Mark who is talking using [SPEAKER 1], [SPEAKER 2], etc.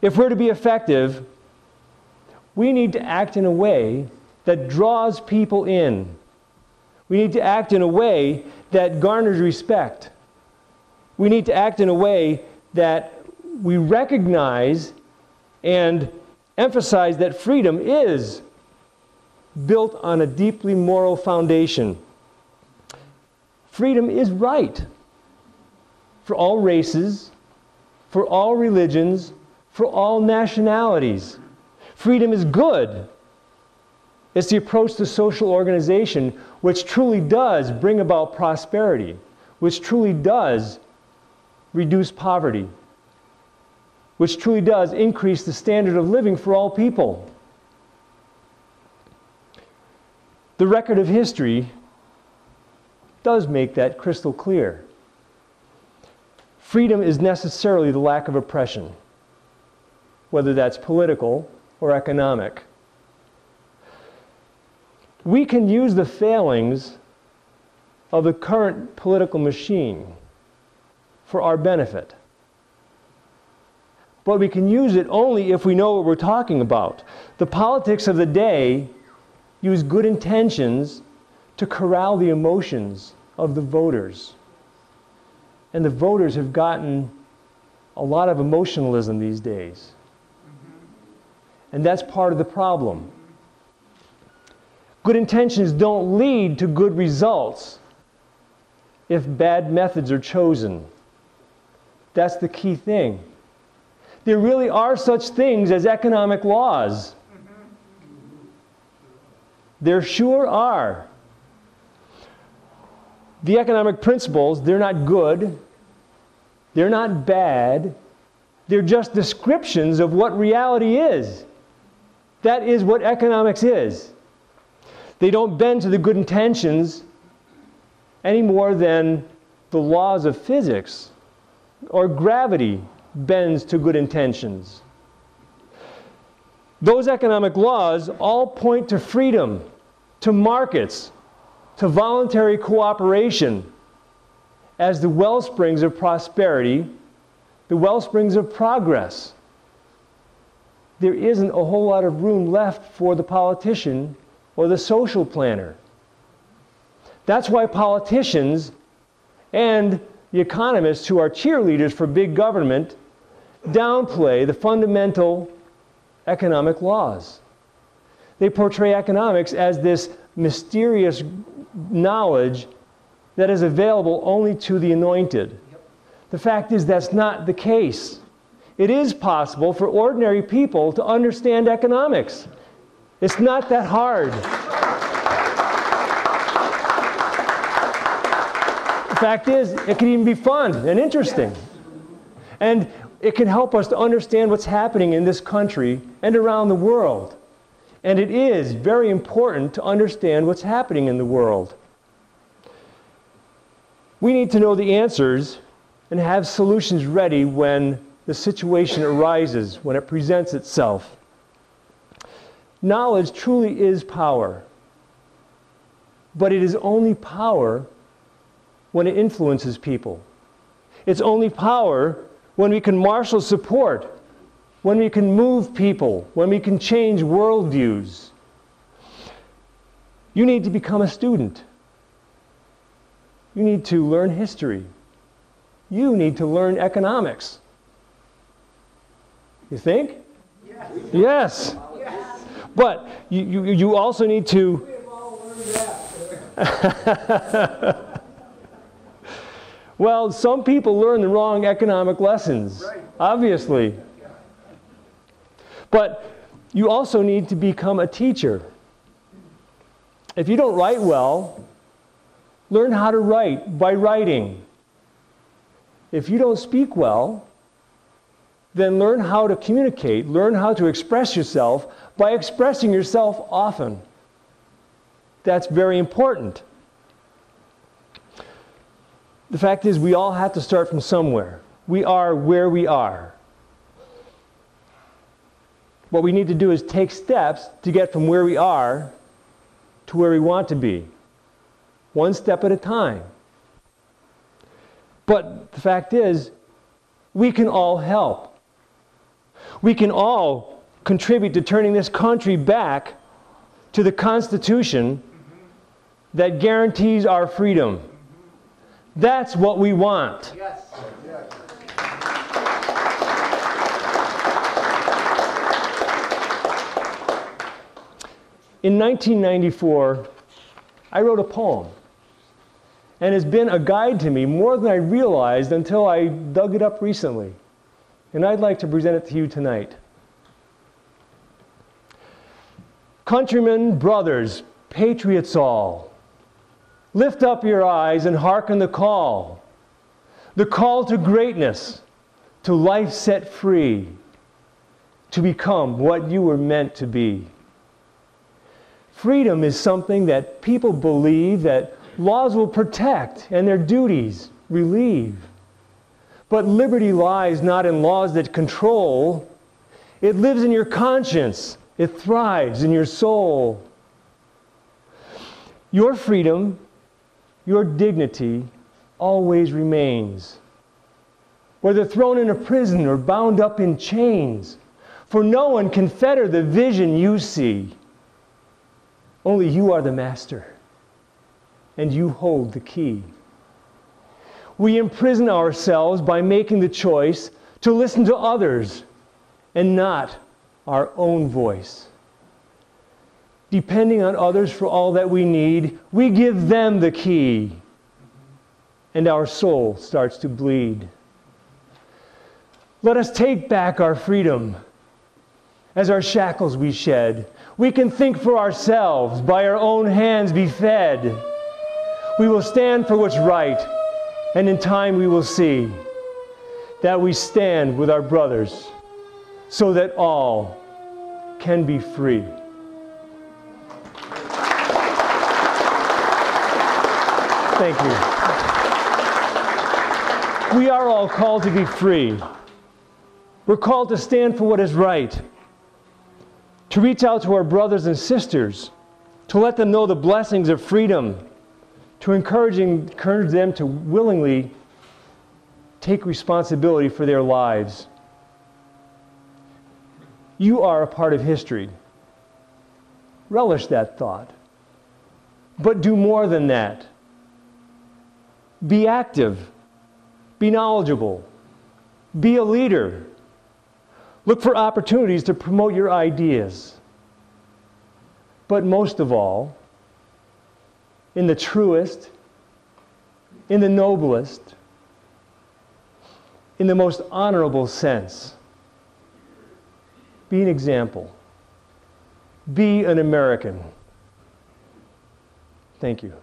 [SPEAKER 1] If we're to be effective, we need to act in a way that draws people in. We need to act in a way that garners respect. We need to act in a way that we recognize and emphasize that freedom is built on a deeply moral foundation. Freedom is right for all races, for all religions, for all nationalities. Freedom is good. It's the approach to social organization which truly does bring about prosperity, which truly does reduce poverty, which truly does increase the standard of living for all people. The record of history does make that crystal clear. Freedom is necessarily the lack of oppression, whether that's political or economic. We can use the failings of the current political machine for our benefit. But we can use it only if we know what we're talking about. The politics of the day use good intentions to corral the emotions of the voters. And the voters have gotten a lot of emotionalism these days. And that's part of the problem. Good intentions don't lead to good results if bad methods are chosen. That's the key thing. There really are such things as economic laws. There sure are. The economic principles, they're not good, they're not bad, they're just descriptions of what reality is. That is what economics is. They don't bend to the good intentions any more than the laws of physics or gravity bends to good intentions. Those economic laws all point to freedom, to markets, to voluntary cooperation as the wellsprings of prosperity, the wellsprings of progress. There isn't a whole lot of room left for the politician or the social planner. That's why politicians and the economists who are cheerleaders for big government downplay the fundamental economic laws. They portray economics as this mysterious knowledge that is available only to the anointed. The fact is that's not the case. It is possible for ordinary people to understand economics. It's not that hard. The fact is, it can even be fun and interesting. And it can help us to understand what's happening in this country and around the world. And it is very important to understand what's happening in the world. We need to know the answers and have solutions ready when the situation arises, when it presents itself. Knowledge truly is power. But it is only power when it influences people. It's only power when we can marshal support, when we can move people, when we can change worldviews. You need to become a student. You need to learn history. You need to learn economics. You think? Yes. Yes. But you also need to... We've all learned that. Well, some people learn the wrong economic lessons, obviously. But you also need to become a teacher. If you don't write well, learn how to write by writing. If you don't speak well, then learn how to communicate, learn how to express yourself by expressing yourself often. That's very important. The fact is, we all have to start from somewhere. We are where we are. What we need to do is take steps to get from where we are to where we want to be, one step at a time. But the fact is, we can all help. We can all contribute to turning this country back to the Constitution that guarantees our freedom. That's what we want.
[SPEAKER 2] Yes.
[SPEAKER 1] In 1994, I wrote a poem, and it's been a guide to me more than I realized until I dug it up recently. And I'd like to present it to you tonight. Countrymen, brothers, patriots all, lift up your eyes and hearken the call to greatness, to life set free, to become what you were meant to be. Freedom is something that people believe that laws will protect and their duties relieve. But liberty lies not in laws that control. It lives in your conscience. It thrives in your soul. Your freedom, your dignity always remains, whether thrown in a prison or bound up in chains. For no one can fetter the vision you see. Only you are the master, and you hold the key. We imprison ourselves by making the choice to listen to others and not our own voice. Depending on others for all that we need, we give them the key, and our soul starts to bleed. Let us take back our freedom. As our shackles we shed, we can think for ourselves, by our own hands be fed. We will stand for what's right, and in time we will see that we stand with our brothers so that all can be free. Thank you. We are all called to be free. We're called to stand for what is right, to reach out to our brothers and sisters, to let them know the blessings of freedom, to encourage them to willingly take responsibility for their lives. You are a part of history. Relish that thought. But do more than that. Be active. Be knowledgeable. Be a leader. Look for opportunities to promote your ideas. But most of all, in the truest, in the noblest, in the most honorable sense, be an example. Be an American. Thank you.